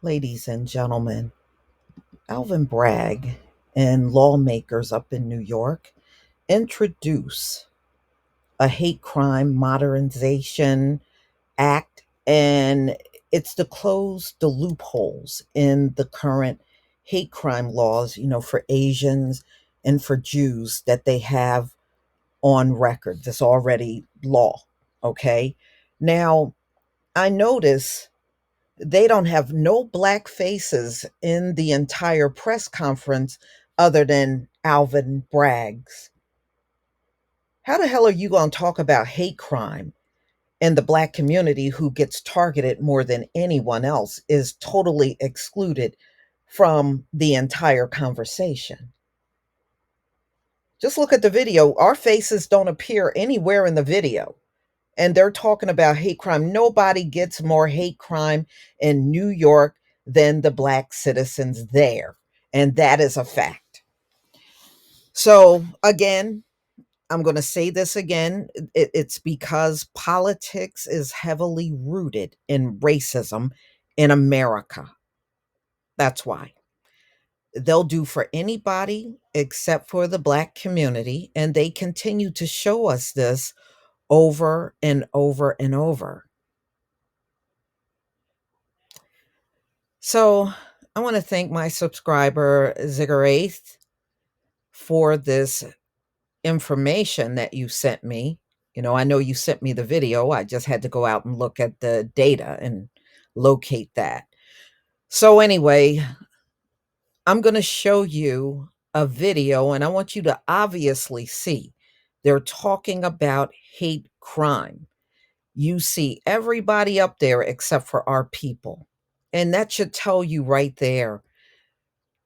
Ladies and gentlemen, Alvin Bragg and lawmakers up in New York introduce a hate crime modernization act, and it's to close the loopholes in the current hate crime laws, for Asians and for Jews that they have on record. That's already law. Okay. Now, I notice they don't have no black faces in the entire press conference other than Alvin Bragg's. How the hell are you going to talk about hate crime and the black community, who gets targeted more than anyone else, is totally excluded from the entire conversation? Just look at the video. Our faces don't appear anywhere in the video. And they're talking about hate crime. Nobody gets more hate crime in New York than the black citizens there. And that is a fact. So, again, I'm going to say this again. It's because politics is heavily rooted in racism in America. That's why. They'll do for anybody except for the black community. And they continue to show us this over and over and over. So I want to thank my subscriber, Ziggerath, for this information that you sent me. I know you sent me the video. I just had to go out and look at the data and locate that. So anyway, I'm going to show you a video, and I want you to obviously see they're talking about hate crime. You see everybody up there except for our people. And that should tell you right there,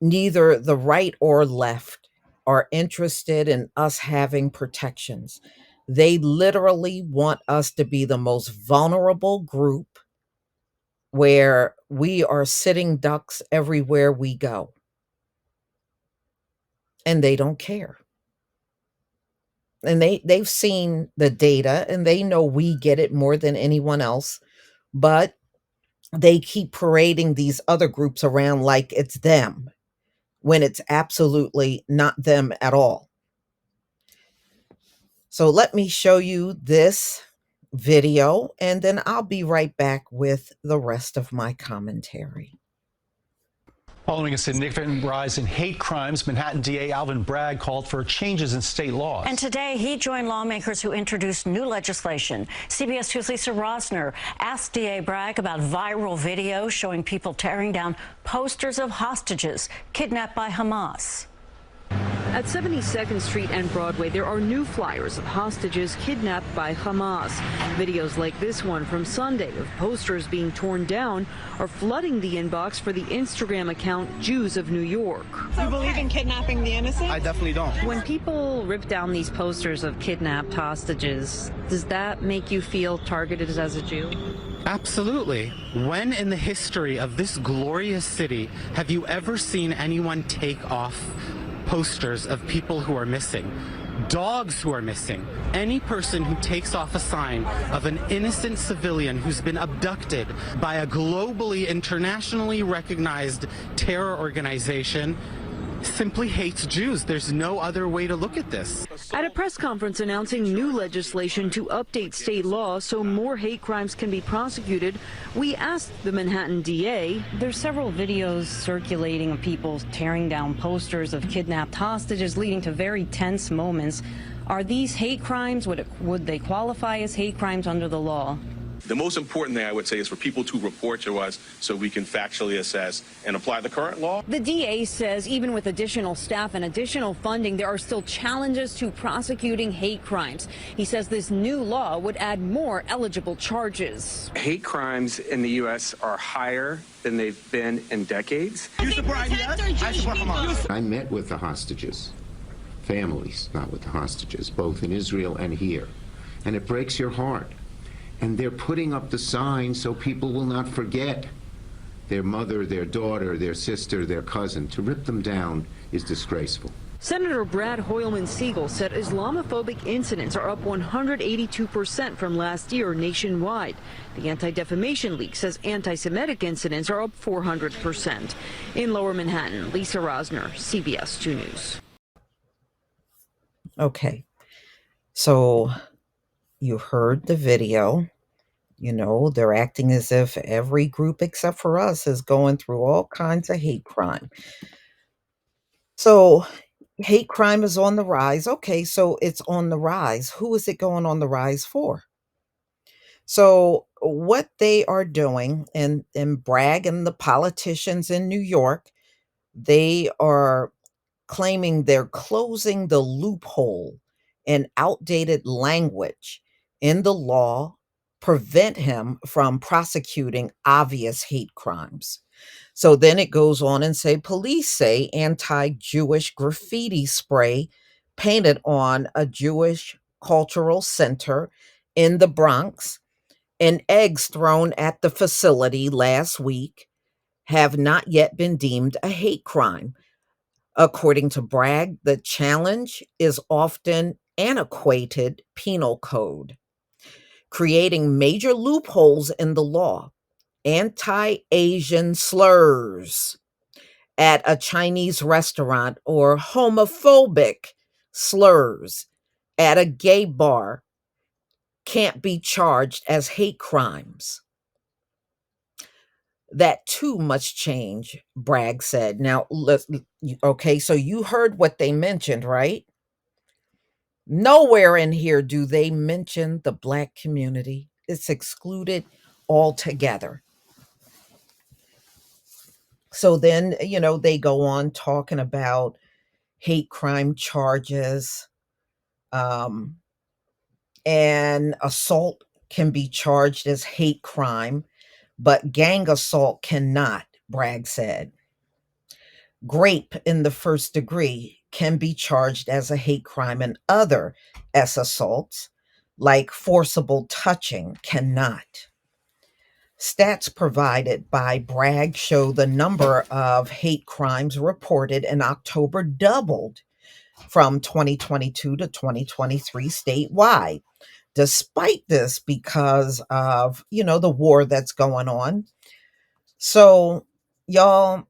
neither the right or left are interested in us having protections. They literally want us to be the most vulnerable group, where we are sitting ducks everywhere we go. And they don't care. And they've seen the data, and they know we get it more than anyone else. But they keep parading these other groups around like it's them, when it's absolutely not them at all. So let me show you this video, and then I'll be right back with the rest of my commentary. Following a significant rise in hate crimes, Manhattan DA Alvin Bragg called for changes in state laws. And today he joined lawmakers who introduced new legislation. CBS 2's Lisa Rosner asked DA Bragg about viral videos showing people tearing down posters of hostages kidnapped by Hamas. At 72nd Street and Broadway, there are new flyers of hostages kidnapped by Hamas. Videos like this one from Sunday of posters being torn down are flooding the inbox for the Instagram account Jews of New York. Do you believe in kidnapping the innocent? I definitely don't. When people rip down these posters of kidnapped hostages, does that make you feel targeted as a Jew? Absolutely. When in the history of this glorious city have you ever seen anyone take off posters of people who are missing, dogs who are missing, any person who takes off a sign of an innocent civilian who's been abducted by a globally, internationally recognized terror organization simply hates Jews. There's no other way to look at this. At a press conference announcing new legislation to update state law so more hate crimes can be prosecuted, we asked the Manhattan DA. There's several videos circulating of people tearing down posters of kidnapped hostages, leading to very tense moments. Are these hate crimes? Would they qualify as hate crimes under the law? The most important thing I would say is for people to report to us so we can factually assess and apply the current law. The DA says even with additional staff and additional funding, there are still challenges to prosecuting hate crimes. He says this new law would add more eligible charges. Hate crimes in the U.S. are higher than they've been in decades. You support IDF? I support Hamas. I met with the hostages, families, not with the hostages, both in Israel and here. And it breaks your heart. And they're putting up the signs so people will not forget their mother, their daughter, their sister, their cousin. To rip them down is disgraceful. Senator Brad Hoylman-Siegel said Islamophobic incidents are up 182% from last year nationwide. The Anti-Defamation League says anti-Semitic incidents are up 400%. In Lower Manhattan, Lisa Rosner, CBS 2 News. Okay, so you heard the video. You know, they're acting as if every group except for us is going through all kinds of hate crime. So hate crime is on the rise. Okay, so it's on the rise. Who is it going on the rise for? So what they are doing, and Bragg and the politicians in New York, they are claiming they're closing the loophole and outdated language in the law prevent him from prosecuting obvious hate crimes. So then it goes on and say police say anti-Jewish graffiti spray painted on a Jewish cultural center in the Bronx and eggs thrown at the facility last week have not yet been deemed a hate crime. According to Bragg, the challenge is often antiquated penal code, creating major loopholes in the law. Anti-Asian slurs at a Chinese restaurant or homophobic slurs at a gay bar can't be charged as hate crimes. That too must change, Bragg said. Now, okay, so you heard what they mentioned, right? Nowhere in here do they mention the Black community. It's excluded altogether. So then, they go on talking about hate crime charges, um, and assault can be charged as hate crime, but gang assault cannot, Bragg said. Rape in the first degree can be charged as a hate crime, and other S assaults, like forcible touching, cannot. Stats provided by Bragg show the number of hate crimes reported in October doubled from 2022 to 2023 statewide. Despite this, because of, the war that's going on. So, y'all,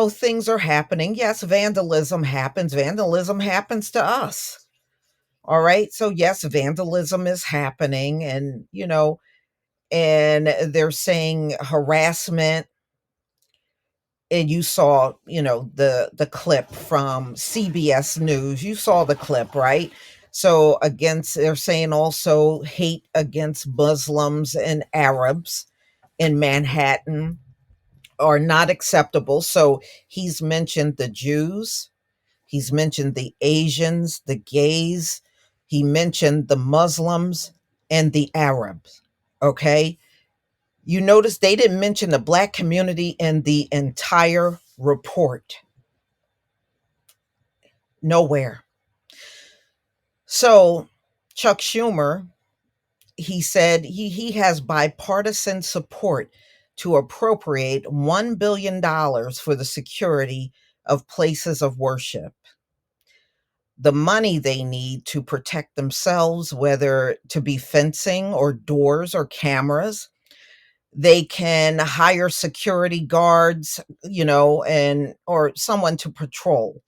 things are happening. Yes, vandalism happens. Vandalism happens to us. All right. So, yes, vandalism is happening. And they're saying harassment. And you saw, the clip from CBS News. You saw the clip, right? So they're saying also hate against Muslims and Arabs in Manhattan are not acceptable. So he's mentioned the Jews, he's mentioned the Asians, the gays, he mentioned the Muslims and the Arabs. Okay. You notice they didn't mention the Black community in the entire report. Nowhere. So Chuck Schumer, he said he has bipartisan support to appropriate $1 billion for the security of places of worship. The money they need to protect themselves, whether to be fencing or doors or cameras, they can hire security guards, and or someone to patrol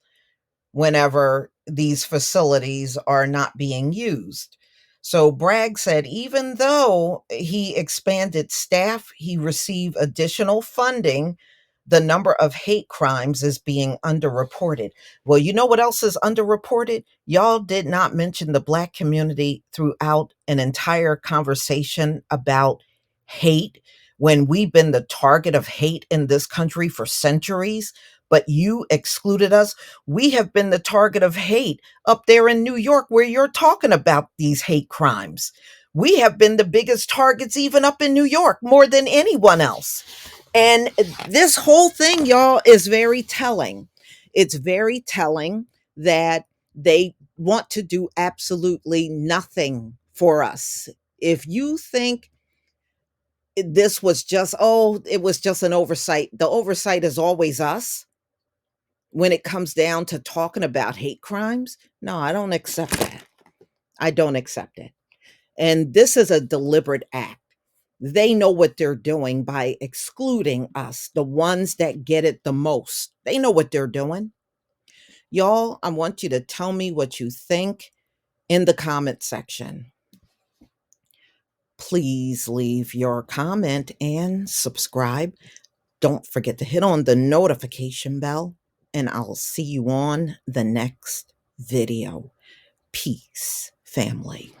whenever these facilities are not being used. So Bragg said even though he expanded staff, he received additional funding. The number of hate crimes is being underreported. Well, you know what else is underreported? Y'all did not mention the Black community throughout an entire conversation about hate when we've been the target of hate in this country for centuries, but you excluded us. We have been the target of hate up there in New York where you're talking about these hate crimes. We have been the biggest targets even up in New York, more than anyone else. And this whole thing, y'all, is very telling. It's very telling that they want to do absolutely nothing for us. If you think this was just, it was just an oversight, the oversight is always us. when it comes down to talking about hate crimes, no, I don't accept that. I don't accept it. And this is a deliberate act. They know what they're doing by excluding us, the ones that get it the most. They know what they're doing. Y'all, I want you to tell me what you think in the comment section. Please leave your comment and subscribe. Don't forget to hit on the notification bell, and I'll see you on the next video. Peace, family.